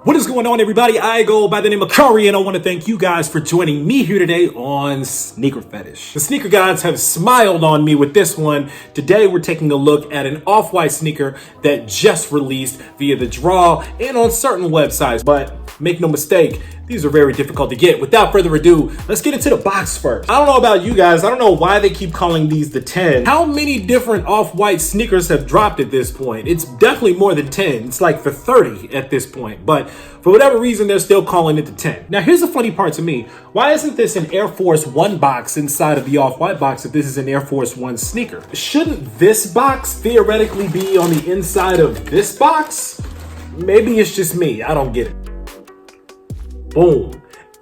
What is going on, everybody? I go by the name of Curry, and I want to thank you guys for joining me here today on SneakerPhetish. The sneaker gods have smiled on me with this one. Today, we're taking a look at an off-white sneaker that just released via the draw and on certain websites. But make no mistake, these are very difficult to get. Without further ado, let's get into the box first. I don't know about you guys. I don't know why they keep calling these the 10. How many different off-white sneakers have dropped at this point? It's definitely more than 10. It's like the 30 at this point. But for whatever reason, they're still calling it the 10. Now, here's the funny part to me. Why isn't this an Air Force One box inside of the off-white box if this is an Air Force One sneaker? Shouldn't this box theoretically be on the inside of this box? Maybe it's just me. I don't get it. Boom.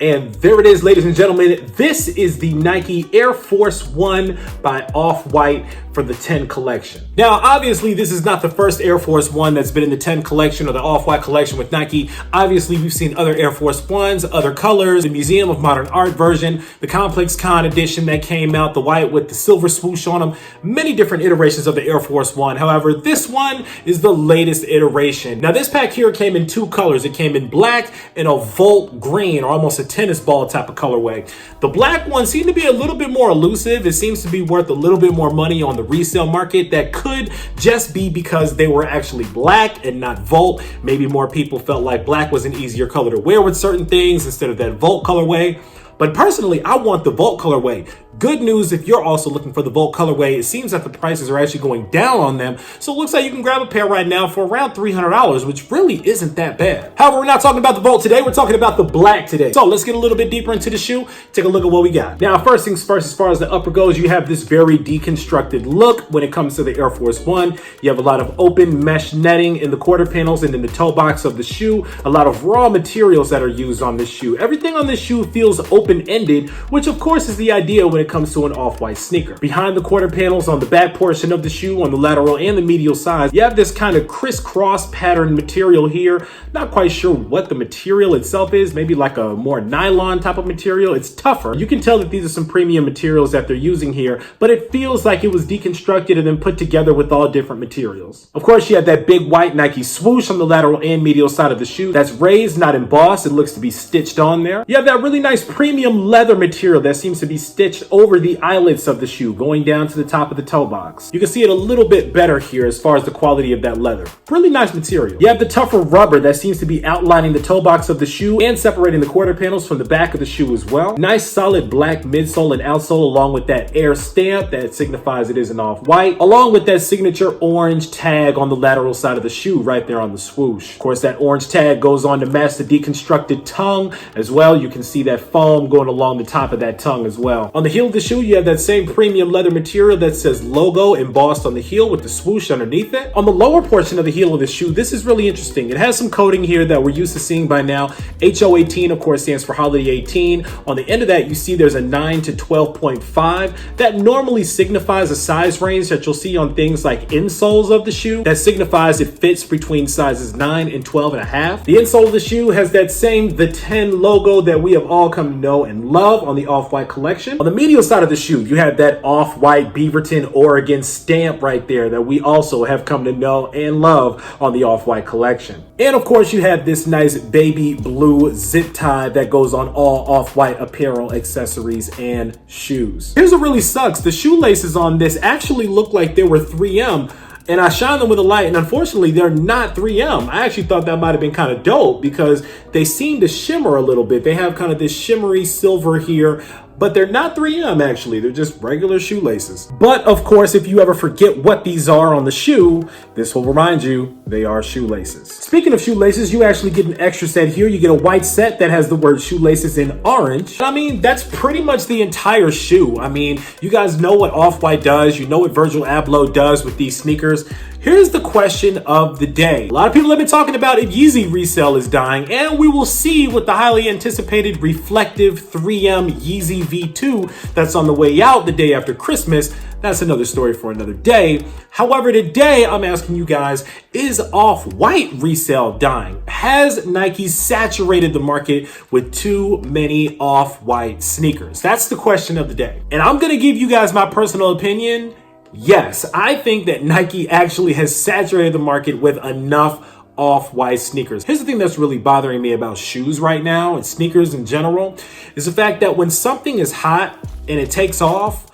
And there it is, ladies and gentlemen. This is the Nike Air Force One by Off-White for the 10 collection. Now, obviously, this is not the first Air Force One that's been in the 10 collection or the Off-White collection with Nike. Obviously, we've seen other Air Force Ones, other colors, the Museum of Modern Art version, the Complex Con edition that came out, the white with the silver swoosh on them, many different iterations of the Air Force One. However, this one is the latest iteration. Now, this pack here came in two colors. It came in black and a Volt green, or almost a tennis ball type of colorway. The black one seemed to be a little bit more elusive. It seems to be worth a little bit more money on the resale market. That could just be because they were actually black and not Volt. Maybe more people felt like black was an easier color to wear with certain things instead of that Volt colorway. But personally, I want the Volt colorway. Good news if you're also looking for the Volt colorway. It seems that the prices are actually going down on them. So it looks like you can grab a pair right now for around $300, which really isn't that bad. However, we're not talking about the Volt today. We're talking about the black today. So let's get a little bit deeper into the shoe. Take a look at what we got. Now, first things first, as far as the upper goes, you have this very deconstructed look when it comes to the Air Force One. You have a lot of open mesh netting in the quarter panels and in the toe box of the shoe. A lot of raw materials that are used on this shoe. Everything on this shoe feels open-ended, which of course is the idea when it comes to an off-white sneaker. Behind the quarter panels on the back portion of the shoe, on the lateral and the medial sides, you have this kind of crisscross pattern material here. Not quite sure what the material itself is, maybe like a more nylon type of material. It's tougher. You can tell that these are some premium materials that they're using here, but it feels like it was deconstructed and then put together with all different materials. Of course, you have that big white Nike swoosh on the lateral and medial side of the shoe. That's raised, not embossed. It looks to be stitched on there. You have that really nice premium leather material that seems to be stitched over the eyelets of the shoe, going down to the top of the toe box. You can see it a little bit better here as far as the quality of that leather. Really nice material. You have the tougher rubber that seems to be outlining the toe box of the shoe and separating the quarter panels from the back of the shoe as well. Nice solid black midsole and outsole, along with that air stamp that signifies it is an off-white, along with that signature orange tag on the lateral side of the shoe right there on the swoosh. Of course, that orange tag goes on to match the deconstructed tongue as well. You can see that foam going along the top of that tongue as well. On the heel of the shoe, you have that same premium leather material that says logo embossed on the heel with the swoosh underneath it. On the lower portion of the heel of the shoe, this is really interesting. It has some coding here that we're used to seeing by now. HO18, of course, stands for Holiday 18. On the end of that, you see there's a 9 to 12.5. That normally signifies a size range that you'll see on things like insoles of the shoe. That signifies it fits between sizes 9 and 12 and a half. The insole of the shoe has that same The 10 logo that we have all come to know and love on the Off-White collection. On the medial side of the shoe, you have that Off-White Beaverton, Oregon stamp right there that we also have come to know and love on the Off-White collection. And of course, you have this nice baby blue zip tie that goes on all Off-White apparel, accessories, and shoes. Here's what really sucks. The shoelaces on this actually look like they were 3M. And I shined them with a light, and unfortunately, they're not 3M. I actually thought that might have been kind of dope because they seem to shimmer a little bit. They have kind of this shimmery silver here, but they're not 3M actually. They're just regular shoelaces. But of course, if you ever forget what these are on the shoe, this will remind you they are shoelaces. Speaking of shoelaces, you actually get an extra set here. You get a white set that has the word shoelaces in orange. I mean, that's pretty much the entire shoe. I mean, you guys know what Off-White does. You know what Virgil Abloh does with these sneakers. Here's the question of the day. A lot of people have been talking about if Yeezy resale is dying, and we will see with the highly anticipated reflective 3M Yeezy V2 that's on the way out the day after Christmas. That's another story for another day. However, today I'm asking you guys, is Off-White resale dying? Has Nike saturated the market with too many Off-White sneakers? That's the question of the day. And I'm gonna give you guys my personal opinion. Yes, I think that Nike actually has saturated the market with enough Off-White sneakers. Here's the thing that's really bothering me about shoes right now and sneakers in general is the fact that when something is hot and it takes off,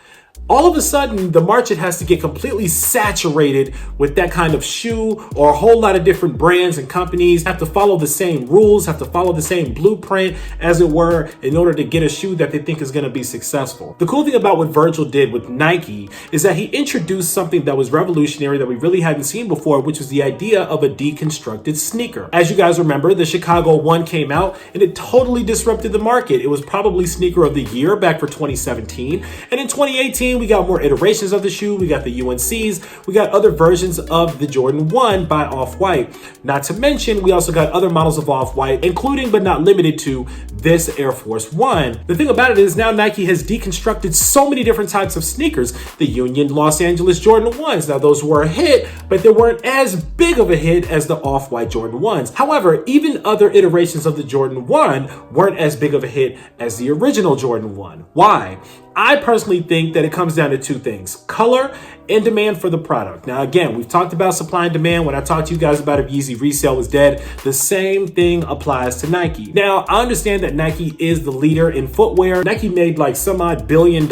all of a sudden, the market has to get completely saturated with that kind of shoe, or a whole lot of different brands and companies have to follow the same rules, have to follow the same blueprint, as it were, in order to get a shoe that they think is going to be successful. The cool thing about what Virgil did with Nike is that he introduced something that was revolutionary that we really hadn't seen before, which was the idea of a deconstructed sneaker. As you guys remember, the Chicago 1 came out and it totally disrupted the market. It was probably sneaker of the year back for 2017. And in 2018, we got more iterations of the shoe. We got the UNCs. We got other versions of the Jordan 1 by Off-White. Not to mention, we also got other models of Off-White, including but not limited to this Air Force 1. The thing about it is now Nike has deconstructed so many different types of sneakers. The Union Los Angeles Jordan 1s. Now those were a hit, but they weren't as big of a hit as the Off-White Jordan 1s. However, even other iterations of the Jordan 1 weren't as big of a hit as the original Jordan 1. Why? I personally think that it comes down to two things: color and demand for the product. Now, again, we've talked about supply and demand. When I talked to you guys about if Yeezy resale was dead, the same thing applies to Nike. Now, I understand that Nike is the leader in footwear. Nike made like some odd $1 billion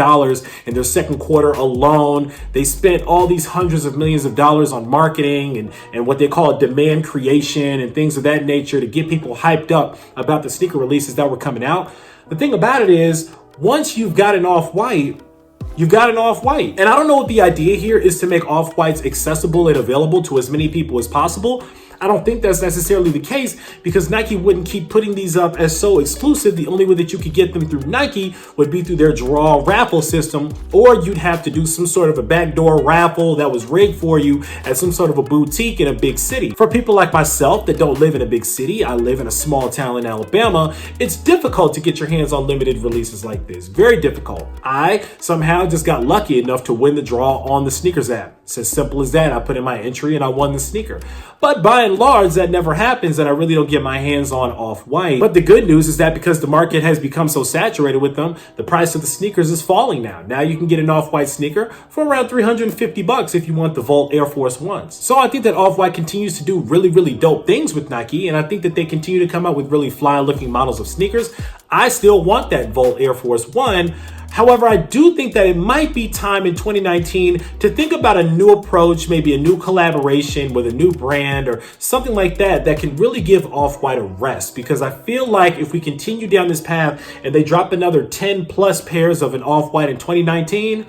in their second quarter alone. They spent all these hundreds of millions of dollars on marketing and what they call demand creation and things of that nature to get people hyped up about the sneaker releases that were coming out. The thing about it is, once you've got an Off-White, you've got an Off-White. And I don't know what the idea here is to make Off-Whites accessible and available to as many people as possible. I don't think that's necessarily the case because Nike wouldn't keep putting these up as so exclusive. The only way that you could get them through Nike would be through their draw raffle system, or you'd have to do some sort of a backdoor raffle that was rigged for you at some sort of a boutique in a big city. For people like myself that don't live in a big city, I live in a small town in Alabama, it's difficult to get your hands on limited releases like this. Very difficult. I somehow just got lucky enough to win the draw on the sneakers app. It's as simple as that. I put in my entry and I won the sneaker. But by and large, that never happens, and I really don't get my hands on Off-White. But the good news is that because the market has become so saturated with them, the price of the sneakers is falling now. Now you can get an Off-White sneaker for around $350 if you want the Volt Air Force 1s. So I think that Off-White continues to do really, really dope things with Nike, and I think that they continue to come out with really fly-looking models of sneakers. I still want that Volt Air Force 1. However, I do think that it might be time in 2019 to think about a new approach, maybe a new collaboration with a new brand or something like that that can really give Off-White a rest. Because I feel like if we continue down this path and they drop another 10 plus pairs of an Off-White in 2019,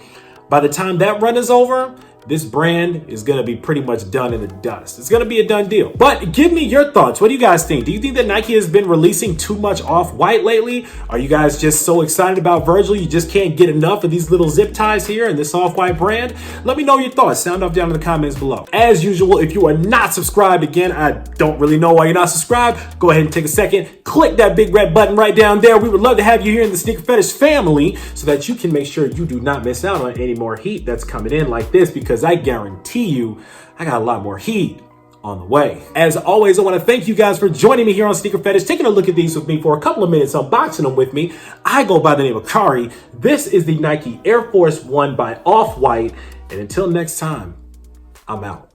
by the time that run is over, this brand is going to be pretty much done in the dust. It's going to be a done deal. But give me your thoughts. What do you guys think? Do you think that Nike has been releasing too much Off-White lately? Are you guys just so excited about Virgil you just can't get enough of these little zip ties here and this Off-White brand? Let me know your thoughts. Sound off down in the comments below. As usual, if you are not subscribed, again, I don't really know why you're not subscribed. Go ahead and take a second. Click that big red button right down there. We would love to have you here in the Sneaker Fetish family so that you can make sure you do not miss out on any more heat that's coming in like this, because I guarantee you I got a lot more heat on the way. As always, I want to thank you guys for joining me here on Sneaker Fetish, taking a look at these with me for a couple of minutes, unboxing them with me. I go by the name of Kari. This is the Nike Air Force 1 by Off-White. And until next time, I'm out.